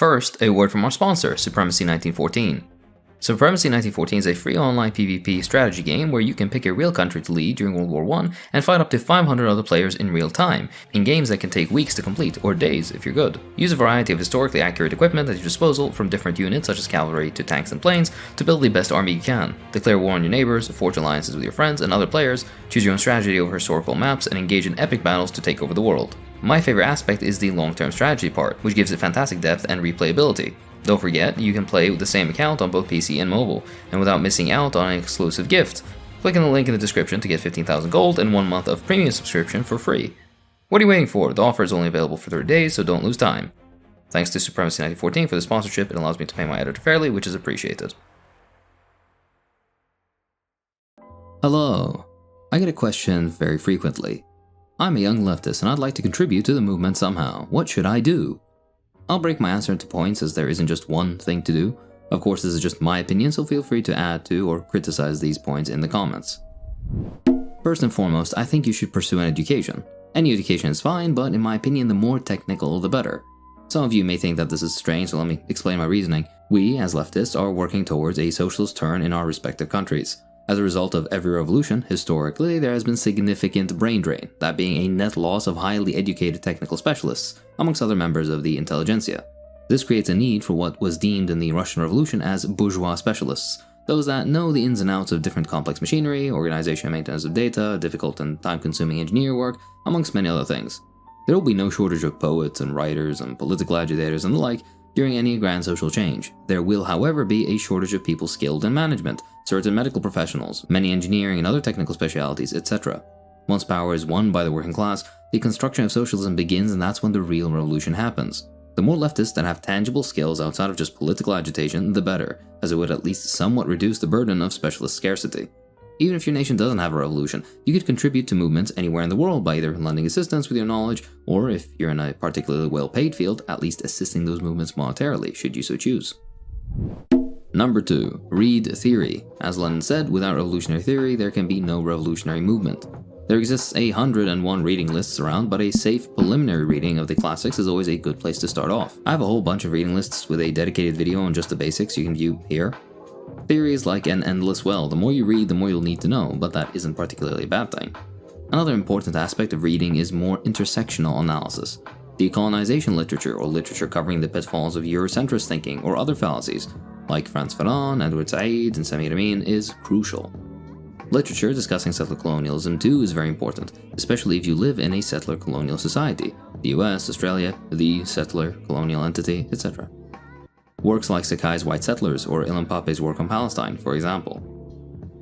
First, a word from our sponsor, Supremacy 1914. Supremacy 1914 is a free online PvP strategy game where you can pick a real country to lead during World War I and fight up to 500 other players in real time, in games that can take weeks to complete, or days if you're good. Use a variety of historically accurate equipment at your disposal, from different units such as cavalry to tanks and planes, to build the best army you can. Declare war on your neighbors, forge alliances with your friends and other players, choose your own strategy over historical maps, and engage in epic battles to take over the world. My favorite aspect is the long-term strategy part, which gives it fantastic depth and replayability. Don't forget, you can play with the same account on both PC and mobile, and without missing out on an exclusive gift. Click on the link in the description to get 15,000 gold and 1 month of premium subscription for free. What are you waiting for? The offer is only available for 30 days, so don't lose time. Thanks to Supremacy 1914 for the sponsorship. It allows me to pay my editor fairly, which is appreciated. Hello. I get a question very frequently. I'm a young leftist and I'd like to contribute to the movement somehow. What should I do? I'll break my answer into points, as there isn't just one thing to do. Of course, this is just my opinion, so feel free to add to or criticize these points in the comments. First and foremost, I think you should pursue an education. Any education is fine, but in my opinion, the more technical, the better. Some of you may think that this is strange, so let me explain my reasoning. We, as leftists, are working towards a socialist turn in our respective countries. As a result of every revolution, historically, there has been significant brain drain, that being a net loss of highly educated technical specialists, amongst other members of the intelligentsia. This creates a need for what was deemed in the Russian Revolution as bourgeois specialists, those that know the ins and outs of different complex machinery, organization and maintenance of data, difficult and time-consuming engineer work, amongst many other things. There will be no shortage of poets and writers and political agitators and the like during any grand social change. There will, however, be a shortage of people skilled in management, certain medical professionals, many engineering and other technical specialities, etc. Once power is won by the working class, the construction of socialism begins, and that's when the real revolution happens. The more leftists that have tangible skills outside of just political agitation, the better, as it would at least somewhat reduce the burden of specialist scarcity. Even if your nation doesn't have a revolution, you could contribute to movements anywhere in the world by either lending assistance with your knowledge, or if you're in a particularly well-paid field, at least assisting those movements monetarily, should you so choose. Number 2. Read theory. As Lenin said, without revolutionary theory, there can be no revolutionary movement. There exists 101 reading lists around, but a safe preliminary reading of the classics is always a good place to start off. I have a whole bunch of reading lists with a dedicated video on just the basics you can view here. Theory is like an endless well. The more you read, the more you'll need to know, but that isn't particularly a bad thing. Another important aspect of reading is more intersectional analysis. Decolonization literature, or literature covering the pitfalls of Eurocentrist thinking or other fallacies, like Frantz Fanon, Edward Said, and Samir Amin, is crucial. Literature discussing settler colonialism too is very important, especially if you live in a settler colonial society, the US, Australia, the settler colonial entity, etc. Works like Sakai's White Settlers or Ilan Pape's work on Palestine, for example.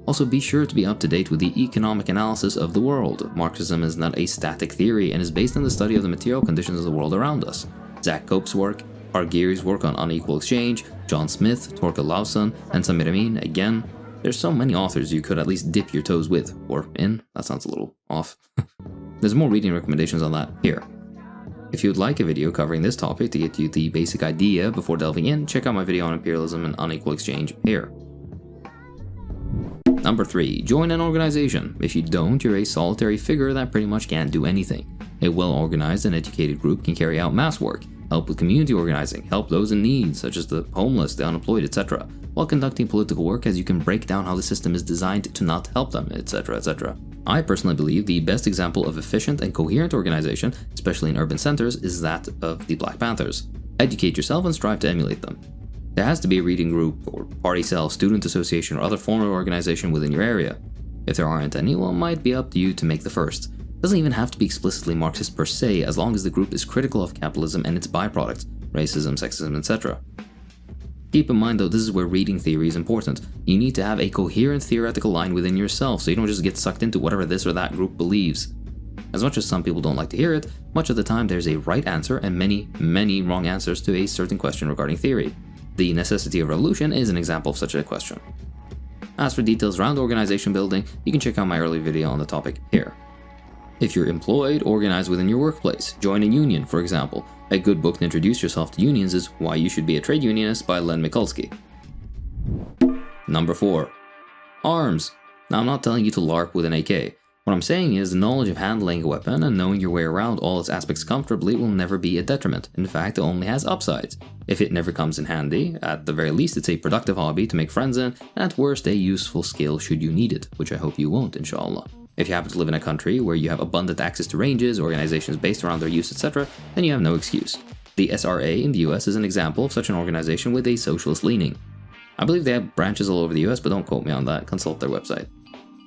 Also, be sure to be up to date with the economic analysis of the world. Marxism is not a static theory and is based on the study of the material conditions of the world around us. Zach Cope's work, Argyri's work on unequal exchange, John Smith, Torkel Lawson, and Samir Amin, again. There's so many authors you could at least dip your toes with, or in. That sounds a little off. There's more reading recommendations on that here. If you'd like a video covering this topic to get you the basic idea before delving in, check out my video on imperialism and unequal exchange here. Number 3. Join an organization. If you don't, you're a solitary figure that pretty much can't do anything. A well-organized and educated group can carry out mass work, help with community organizing, help those in need, such as the homeless, the unemployed, etc., while conducting political work, as you can break down how the system is designed to not help them, etc., etc. I personally believe the best example of efficient and coherent organization, especially in urban centers, is that of the Black Panthers. Educate yourself and strive to emulate them. There has to be a reading group, or party cell, student association, or other form of organization within your area. If there aren't any, well, it might be up to you to make the first. It doesn't even have to be explicitly Marxist per se, as long as the group is critical of capitalism and its byproducts, racism, sexism, etc. Keep in mind though, this is where reading theory is important. You need to have a coherent theoretical line within yourself, so you don't just get sucked into whatever this or that group believes. As much as some people don't like to hear it, much of the time there's a right answer and many wrong answers to a certain question regarding theory. The necessity of revolution is an example of such a question. As for details around organization building, you can check out my earlier video on the topic here. If you're employed, organize within your workplace. Join a union, for example. A good book to introduce yourself to unions is Why You Should Be a Trade Unionist by Len Mikulski. Number 4. Arms. Now, I'm not telling you to LARP with an AK. What I'm saying is the knowledge of handling a weapon and knowing your way around all its aspects comfortably will never be a detriment. In fact, it only has upsides. If it never comes in handy, at the very least it's a productive hobby to make friends in, and at worst a useful skill should you need it, which I hope you won't, inshallah. If you happen to live in a country where you have abundant access to ranges, organizations based around their use, etc., then you have no excuse. The SRA in the US is an example of such an organization with a socialist leaning. I believe they have branches all over the US, but don't quote me on that, consult their website.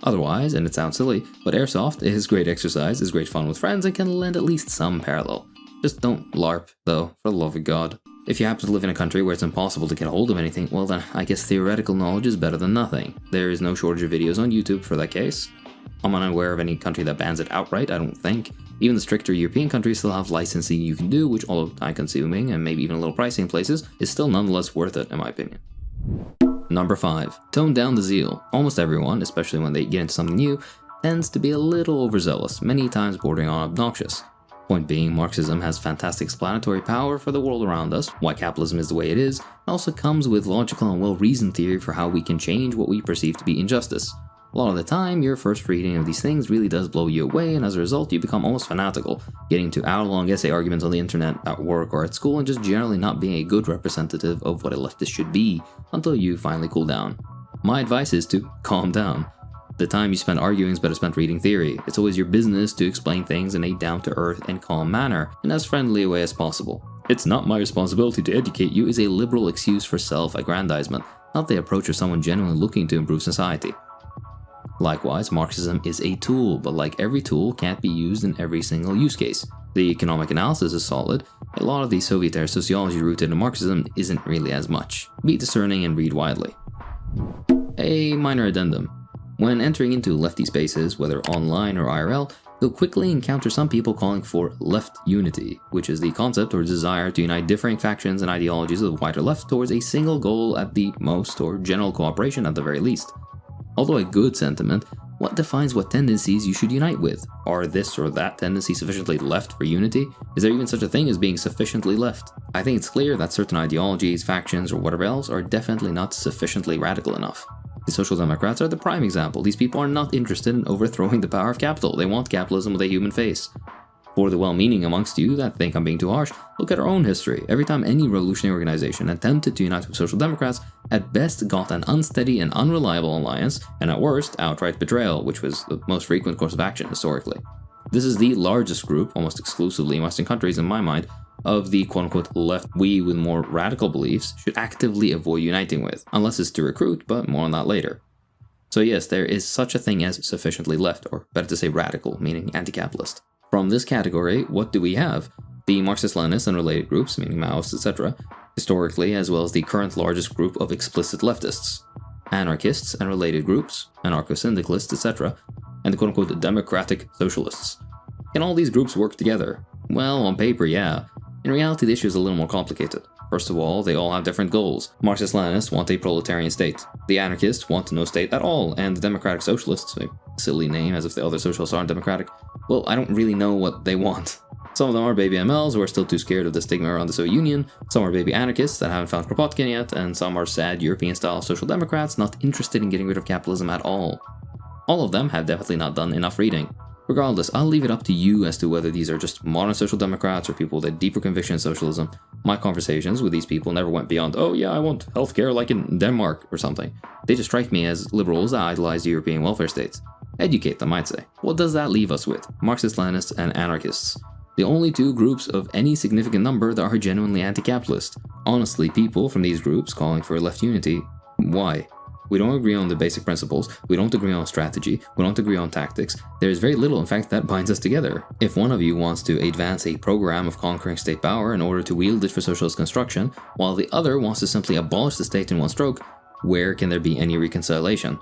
Otherwise, and it sounds silly, but airsoft is great exercise, is great fun with friends, and can lend at least some parallel. Just don't LARP, though, for the love of God. If you happen to live in a country where it's impossible to get a hold of anything, well then, I guess theoretical knowledge is better than nothing. There is no shortage of videos on YouTube for that case. I'm unaware of any country that bans it outright, I don't think. Even the stricter European countries still have licensing you can do, which, although time-consuming and maybe even a little pricey in places, is still nonetheless worth it, in my opinion. Number 5. Tone down the zeal. Almost everyone, especially when they get into something new, tends to be a little overzealous, many times bordering on obnoxious. Point being, Marxism has fantastic explanatory power for the world around us, why capitalism is the way it is, and also comes with logical and well-reasoned theory for how we can change what we perceive to be injustice. A lot of the time, your first reading of these things really does blow you away, and as a result, you become almost fanatical, getting into hour-long essay arguments on the internet, at work, or at school, and just generally not being a good representative of what a leftist should be, until you finally cool down. My advice is to calm down. The time you spend arguing is better spent reading theory. It's always your business to explain things in a down-to-earth and calm manner, in as friendly a way as possible. "It's not my responsibility to educate you" is a liberal excuse for self-aggrandizement, not the approach of someone genuinely looking to improve society. Likewise, Marxism is a tool, but like every tool, can't be used in every single use case. The economic analysis is solid. A lot of the Soviet-era sociology rooted in Marxism isn't really as much. Be discerning and read widely. A minor addendum. When entering into lefty spaces, whether online or IRL, you'll quickly encounter some people calling for left unity, which is the concept or desire to unite differing factions and ideologies of the wider left towards a single goal at the most, or general cooperation at the very least. Although a good sentiment, what defines what tendencies you should unite with? Are this or that tendency sufficiently left for unity? Is there even such a thing as being sufficiently left? I think it's clear that certain ideologies, factions, or whatever else are definitely not sufficiently radical enough. The Social Democrats are the prime example. These people are not interested in overthrowing the power of capital. They want capitalism with a human face. For the well-meaning amongst you that think I'm being too harsh, look at our own history. Every time any revolutionary organization attempted to unite with Social Democrats, at best got an unsteady and unreliable alliance, and at worst, outright betrayal, which was the most frequent course of action historically. This is the largest group, almost exclusively in Western countries in my mind, of the quote-unquote left we with more radical beliefs should actively avoid uniting with, unless it's to recruit, but more on that later. So yes, there is such a thing as sufficiently left, or better to say radical, meaning anti-capitalist. From this category, what do we have? The Marxist-Leninists and related groups, meaning Maoists, etc., historically, as well as the current largest group of explicit leftists. Anarchists and related groups, anarcho-syndicalists, etc., and the quote-unquote democratic socialists. Can all these groups work together? Well, on paper, yeah. In reality, the issue is a little more complicated. First of all, they all have different goals. Marxist-Leninists want a proletarian state. The anarchists want no state at all, and the democratic socialists, a silly name as if the other socialists aren't democratic, well, I don't really know what they want. Some of them are baby MLs who are still too scared of the stigma around the Soviet Union, some are baby anarchists that haven't found Kropotkin yet, and some are sad European-style social democrats not interested in getting rid of capitalism at all. All of them have definitely not done enough reading. Regardless, I'll leave it up to you as to whether these are just modern social democrats or people with a deeper conviction in socialism. My conversations with these people never went beyond, oh yeah, I want healthcare like in Denmark or something. They just strike me as liberals that idolize European welfare states. Educate them, I'd say. What does that leave us with? Marxist-Leninists and anarchists. The only two groups of any significant number that are genuinely anti-capitalist. Honestly, people from these groups calling for left unity, why? We don't agree on the basic principles, we don't agree on strategy, we don't agree on tactics. There is very little, in fact, that binds us together. If one of you wants to advance a program of conquering state power in order to wield it for socialist construction, while the other wants to simply abolish the state in one stroke, where can there be any reconciliation?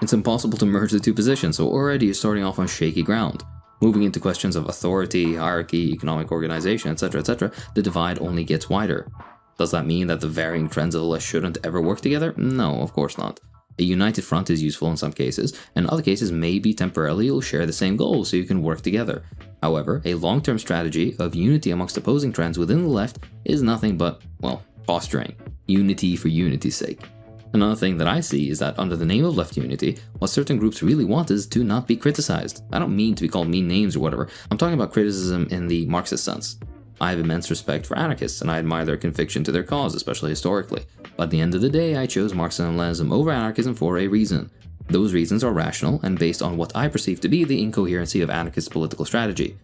It's impossible to merge the two positions, so already you're starting off on shaky ground. Moving into questions of authority, hierarchy, economic organization, etc., the divide only gets wider. Does that mean that the varying trends of the left shouldn't ever work together? No, of course not. A united front is useful in some cases, and in other cases maybe temporarily you'll share the same goals so you can work together. However, a long-term strategy of unity amongst opposing trends within the left is nothing but, well, posturing. Unity for unity's sake. Another thing that I see is that under the name of left unity, what certain groups really want is to not be criticized. I don't mean to be called mean names or whatever, I'm talking about criticism in the Marxist sense. I have immense respect for anarchists and I admire their conviction to their cause, especially historically. But at the end of the day, I chose Marxism-Leninism over anarchism for a reason. Those reasons are rational and based on what I perceive to be the incoherency of anarchist political strategy.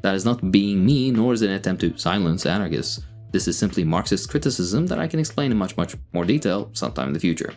That is not being me, nor is it an attempt to silence anarchists. This is simply Marxist criticism that I can explain in much more detail sometime in the future.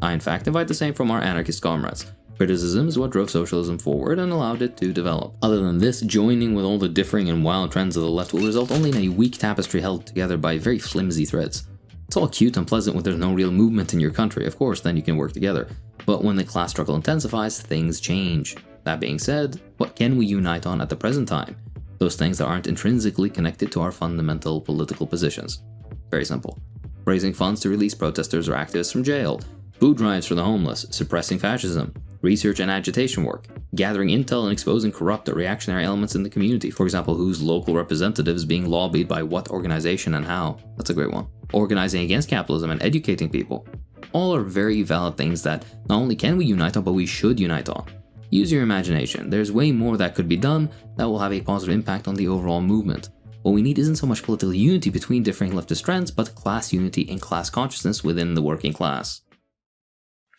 I in fact invite the same from our anarchist comrades. Criticism is what drove socialism forward and allowed it to develop. Other than this, joining with all the differing and wild trends of the left will result only in a weak tapestry held together by very flimsy threads. It's all cute and pleasant when there's no real movement in your country, of course, then you can work together. But when the class struggle intensifies, things change. That being said, what can we unite on at the present time? Those things that aren't intrinsically connected to our fundamental political positions. Very simple. Raising funds to release protesters or activists from jail, food drives for the homeless, suppressing fascism, research and agitation work, gathering intel and exposing corrupt or reactionary elements in the community, for example, whose local representative is being lobbied by what organization and how. That's a great one. Organizing against capitalism and educating people. All are very valid things that not only can we unite on, but we should unite on. Use your imagination, there's way more that could be done that will have a positive impact on the overall movement. What we need isn't so much political unity between differing leftist trends, but class unity and class consciousness within the working class.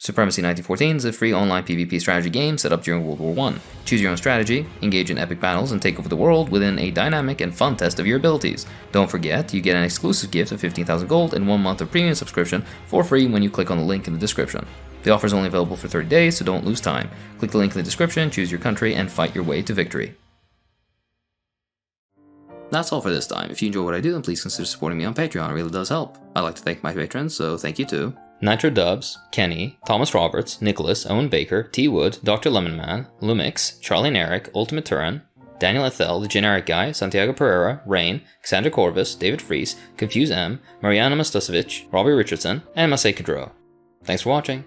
Supremacy 1914 is a free online PvP strategy game set up during World War I. Choose your own strategy, engage in epic battles, and take over the world within a dynamic and fun test of your abilities. Don't forget, you get an exclusive gift of 15,000 gold and 1 month of premium subscription for free when you click on the link in the description. The offer is only available for 30 days, so don't lose time. Click the link in the description, choose your country, and fight your way to victory. That's all for this time. If you enjoy what I do, then please consider supporting me on Patreon, it really does help. I'd like to thank my patrons, so thank you to Nitro Dubs, Kenny, Thomas Roberts, Nicholas, Owen Baker, T. Wood, Dr. Lemonman, Lumix, Charlie and Eric, Ultimate Turin, Daniel Ethel, The Generic Guy, Santiago Pereira, Rain, Cassandra Corvus, David Fries, Confuse M, Mariana Mastusovic, Robbie Richardson, and Masay Kadro. Thanks for watching.